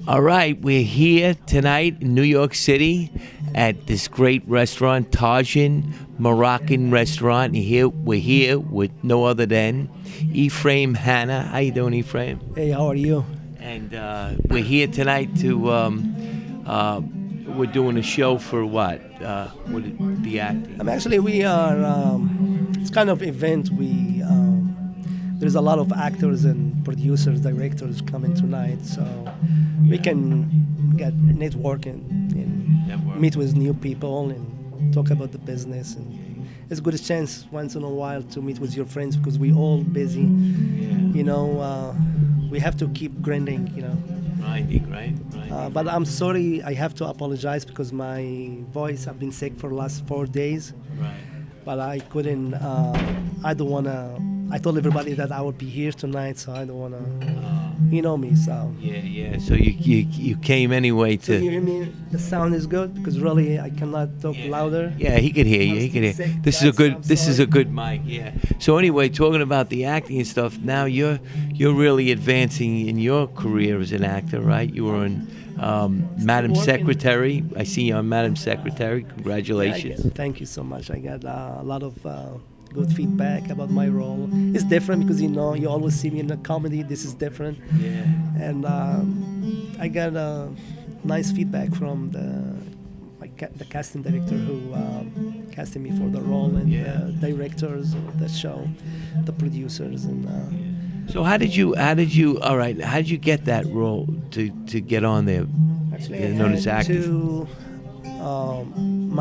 All right, we're here tonight in New York City at this great restaurant, Tagine Moroccan Restaurant. And we're here with no other than Efraiem Hanna. How you doing, Efraiem? Hey, how are you? And we're here tonight to we're doing a show for what? The acting. Actually, we are. It's kind of event. There's a lot of actors and producers, directors coming tonight, so we can get networking and meet with new people and talk about the business. And it's a good chance once in a while to meet with your friends because we all busy. Yeah. We have to keep grinding. Grinding, right? But I'm sorry, I have to apologize because my voice, I've been sick for the last 4 days. Right. But I couldn't, I don't want to, I told everybody that I would be here tonight, so I don't want to, you know me, so. Yeah. So you came anyway So to. you hear me, the sound is good, because really I cannot talk louder. Yeah, he could hear you. I'm He could hear. sick, This is a guys, good. I'm This is sorry. a good mic. Yeah. So anyway, talking about the acting and stuff. Now you're really advancing in your career as an actor, right? You were in Madam working. Secretary. I see you on Madam Secretary. Congratulations. Thank you so much. I got a lot of good feedback about my role. It's different because you always see me in a comedy. This is different. Yeah. And I got nice feedback from the casting director who casted me for the role, and the directors of the show, the producers, and. So how did you? All right. How did you get that role to get on there? Actually, Get I known as had actors? to,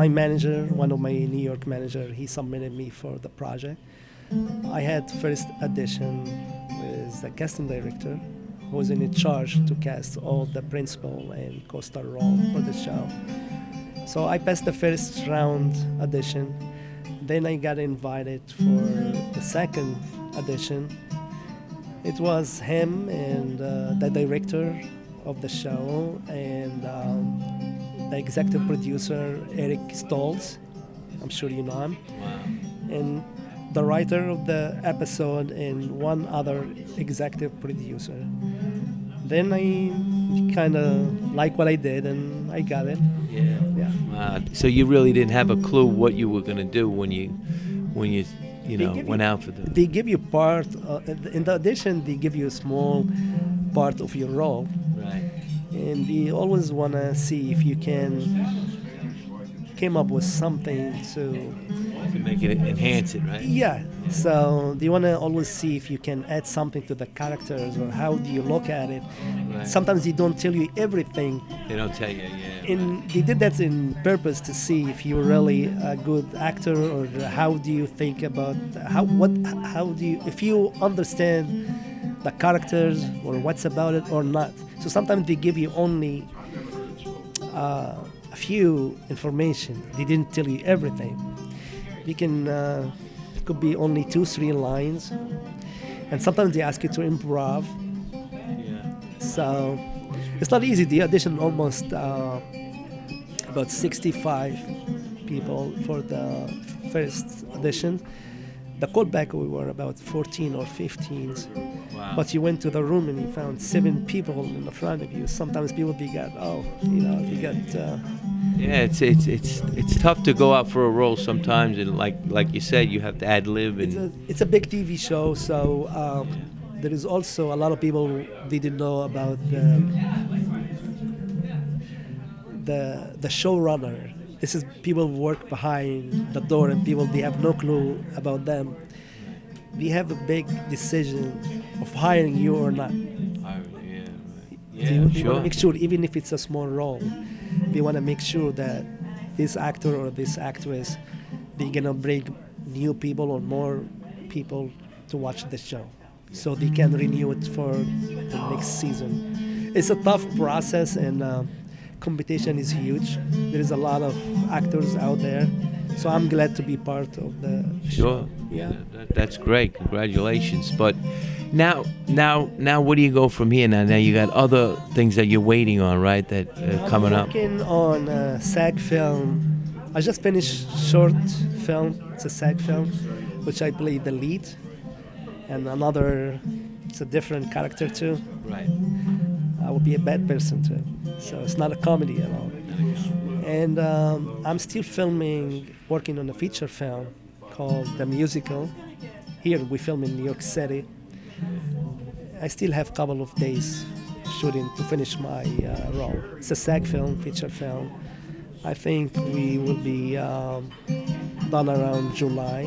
my manager, one of my New York manager, he submitted me for the project. I had first audition with the casting director, who was in charge to cast all the principal and co-star role for the show. So I passed the first round audition. Then I got invited for the second audition. It was him and the director of the show and the executive producer, Eric Stoltz. I'm sure you know him. Wow. And the writer of the episode and one other executive producer. Then I kind of like what I did and I got it. Yeah. Yeah. Wow. So you really didn't have a clue what you were going to do when you went out for the. They give you part, in the audition, they give you a small part of your role. Right. And they always want to see if you can came up with something to make it enhance it, right? yeah, so they want to always see if you can add something to the characters or how do you look at it. Right. Sometimes they don't tell you everything, They don't tell you, yeah. and they did that in purpose to see if you're really a good actor or how do you think about how do you, if you understand the characters or what's about it or not. So sometimes they give you only a few information. They didn't tell you everything. You can could be only 2-3 lines, and sometimes they ask you to improv. Yeah. So it's not easy. The audition almost about 65 people for the first audition. The callback we were about 14 or 15. Wow. But you went to the room and you found 7 people in the front of you. Sometimes people they got Yeah, it's tough to go out for a role sometimes, and like you said, you have to ad lib and. it's a big TV show, so there is also a lot of people didn't know about the showrunner. This is people who work behind the door, and people they have no clue about them. They have a big decision of hiring you or not. Yeah, They want sure. to make sure, even if it's a small role, they want to make sure that this actor or this actress, they're gonna bring new people or more people to watch the show, so they can renew it for the next season. It's a tough process, and competition is huge. There is a lot of actors out there, so I'm glad to be part of the show. Sure. Yeah. That's great. Congratulations. But now, where do you go from here? Now you got other things that you're waiting on, right? That coming I'm up. working on a SAG film. I just finished short film. It's a SAG film, which I played the lead, and another. It's a different character too. Right. would be a bad person too. So it's not a comedy at all. And I'm still working on a feature film called The Musical. Here we film in New York City. I still have a couple of days shooting to finish my role. It's a SAG film, feature film. I think we will be done around July.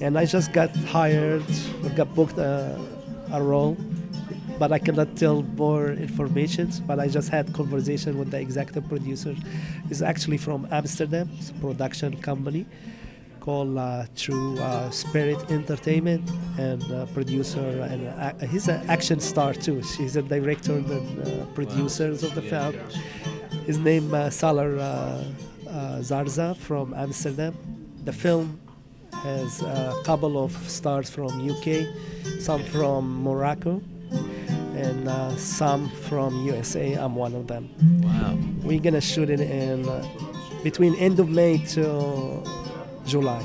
And I just got hired, I got booked a role, but I cannot tell more information. But I just had conversation with the executive producer. He's actually from Amsterdam. It's a production company called True Spirit Entertainment, and producer, and he's an action star too. She's a director and producers of the film. His name Salar Zarza from Amsterdam. The film has a couple of stars from UK, some from Morocco, and some from USA. I'm one of them. Wow. We're gonna shoot it in between end of May to July.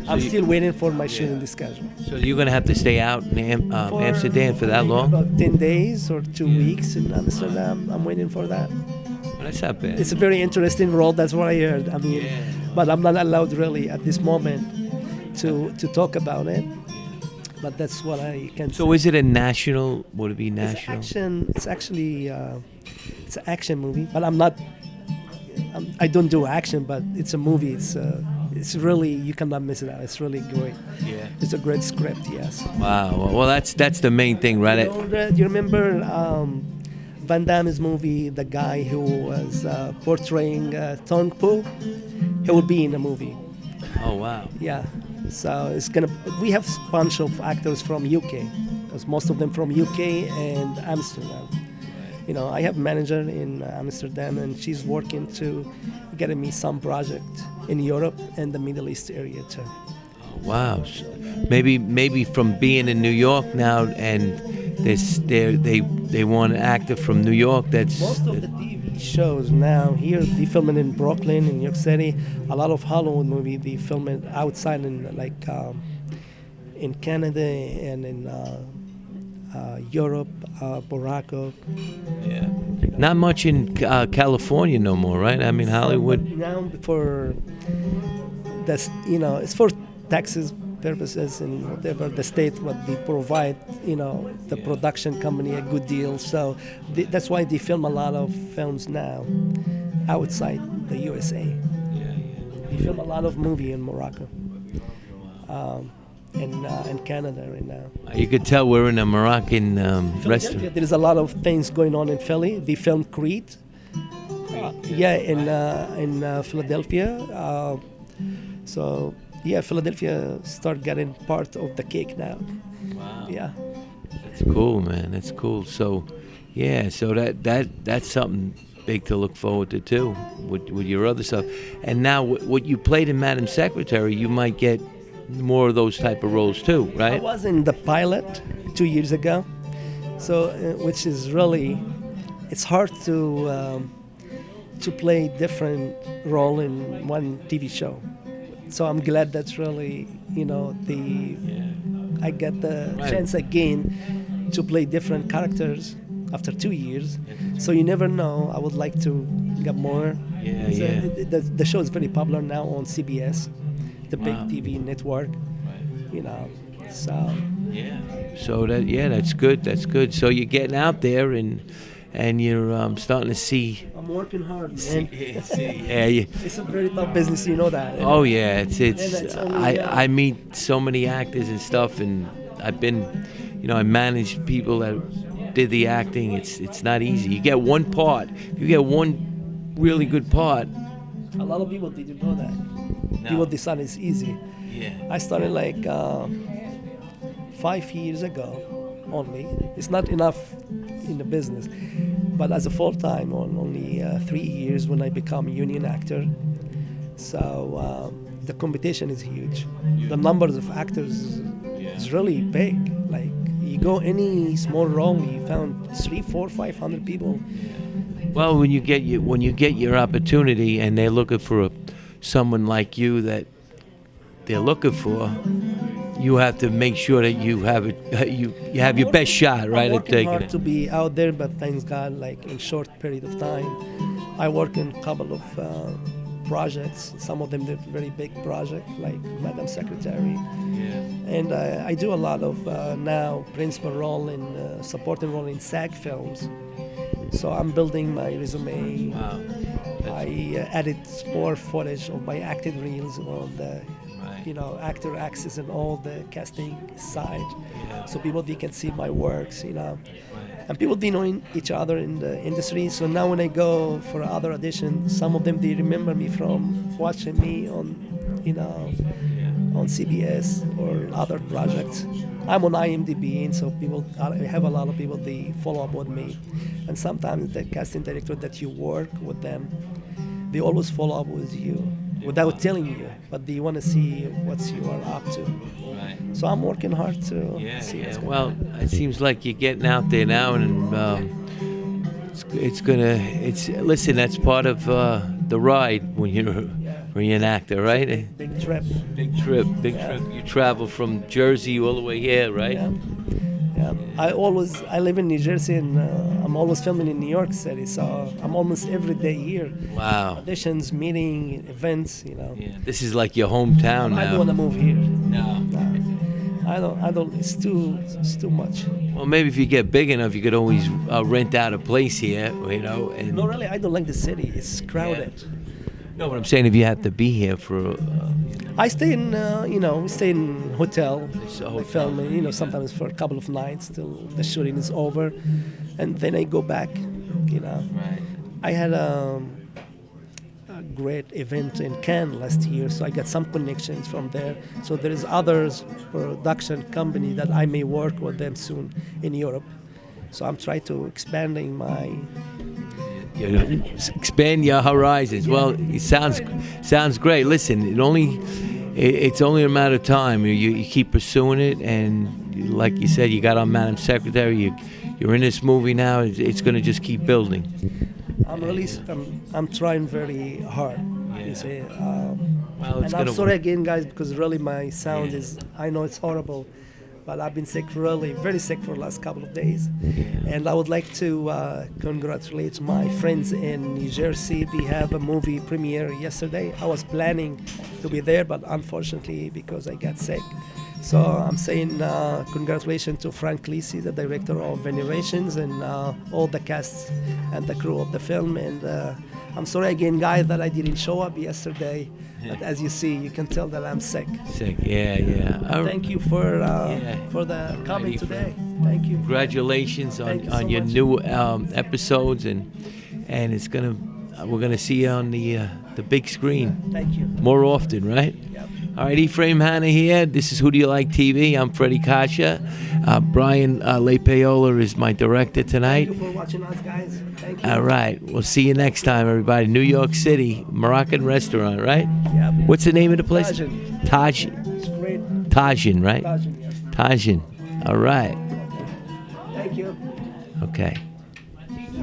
I'm still waiting for my shooting schedule. So you're going to have to stay out in Amsterdam for that long? About 10 days or 2 weeks in Amsterdam. I'm waiting for that. Well, that's not bad. It's a very interesting role. That's what I heard. I mean, but I'm not allowed really at this moment to talk about it. But that's what I can say. So is it a national? Would it be national? It's actually it's an action movie. But I don't do action, but it's a movie. It's really, you cannot miss it out. It's really great. Yeah. It's a great script, yes. Wow. Well, that's the main thing, right? You remember Van Damme's movie, the guy who was portraying Tong Po? He will be in the movie. Oh, wow. Yeah. So we have a bunch of actors from UK, because most of them from UK and Amsterdam. You know, I have a manager in Amsterdam, and she's working to get me some project in Europe and the Middle East area too. Wow. Maybe from being in New York now, and they want an actor from New York. That's most of the TV shows now here. They film it in Brooklyn, in New York City. A lot of Hollywood movies they film it outside in Canada and in Europe, Morocco. Yeah. Not much in California no more, right? I mean, Hollywood. Now for that's it's for taxes purposes and whatever the state what they provide, the production company a good deal. So that's why they film a lot of films now outside the USA. They film a lot of movie in Morocco. In Canada right now. You could tell we're in a Moroccan restaurant. There's a lot of things going on in Philly. They filmed Creed. In Philadelphia. Philadelphia start getting part of the cake now. Wow. Yeah. That's cool, man. That's cool. So, so that's something big to look forward to too, with your other stuff. And now, what you played in Madam Secretary, you might get more of those type of roles too, right? I was in the pilot 2 years ago, so which is really, it's hard to play different role in one TV show. So I'm glad that's really, I get the chance again to play different characters after 2 years. So you never know. I would like to get more. The show is very popular now on CBS. The big TV network, so. Yeah. So that's good. That's good. So you're getting out there and you're starting to see. I'm working hard, man. It's a very tough business, you know that. Oh yeah, it's. I meet so many actors and stuff, and I've been, I managed people that did the acting. It's not easy. You get one part. You get one really good part. A lot of people didn't know that. No. People decide it's easy. Yeah. I started 5 years ago only. It's not enough in the business. But as a full-time, only 3 years when I become a union actor. So the competition is huge. The numbers of actors is really big. Like you go any small role, you found 300, 400, 500 people. Well, when you get your opportunity and they're looking for someone like you that they're looking for, you have to make sure that you have it. You have your best shot, right? I'm At working taking hard it. to be out there, but thanks God, like in short period of time, I work in a couple of projects. Some of them they're very big projects, like Madam Secretary, Yeah. and I do a lot of now principal role in supporting role in SAG films. So I'm building my resume. Wow. I edit more footage of my acting reels on the, Right. actor access and all the casting side, Yeah. so people they can see my works. Right. And people they know each other in the industry. So now when I go for other audition, some of them they remember me from watching me on, Yeah. on CBS or other projects. I'm on IMDb, and so I have a lot of people they follow up with me, and sometimes the casting director that you work with them, they always follow up with you without telling you, but they want to see what you are up to. Right. So I'm working hard to Yeah, see what's yeah. going Well, on. it seems like you're getting out there now, and it's gonna. It's listen. That's part of the ride Yeah. when you're an actor, right? Big trip. Big trip, big Yeah. trip. You travel from Jersey all the way here, right? Yeah. Yeah. I live in New Jersey, and I'm always filming in New York City, so I'm almost every day here. Wow. Auditions, meeting, events. Yeah, this is like your hometown I don't want now. to move here. No. No. I don't. It's too much. Well, maybe if you get big enough, you could always rent out a place here, And No, really, I don't like the city. It's crowded. no, but I'm saying if you have to be here for. I stay in, we stay in hotel. It's a We hotel. film, sometimes for a couple of nights till the shooting is over, and then I go back. Right. I had a great event in Cannes last year, so I got some connections from there. So there is others production company that I may work with them soon in Europe. So I'm trying to expanding my. Expand your horizons. Well, it sounds great. Listen, it's only a matter of time. You keep pursuing it, and like you said, you got on Madam Secretary. You're in this movie now. It's going to just keep building. I'm trying very hard. You see. Well, it's And I'm gonna. sorry again, guys, because really my sound is. I know it's horrible, but I've been sick, really very sick for the last couple of days. And I would like to congratulate my friends in New Jersey. They have a movie premiere yesterday. I was planning to be there, but unfortunately, because I got sick. So I'm saying congratulations to Frank Lisi, the director of Venerations, and all the cast and the crew of the film. And I'm sorry again, guys, that I didn't show up yesterday. But as you see, you can tell that I'm sick. Sick. Yeah. Thank you for the coming Righty, today. Thank you. Congratulations Thank you on so your much. new episodes, and we're gonna see you on the big screen Thank you. more often, right? Yep. All right, Efraiem Hanna here. This is Who Do You Like TV. I'm Fred Coscia. Brian LaPayower is my director tonight. Thank you for watching us, guys. Thank you. All right, we'll see you next time, everybody. New York City, Moroccan Restaurant, right? Yep. What's the name of the place? Tagine. Tagine, It's great. Tagine, right? Tagine, yes. Tagine. All right. Thank you. Okay.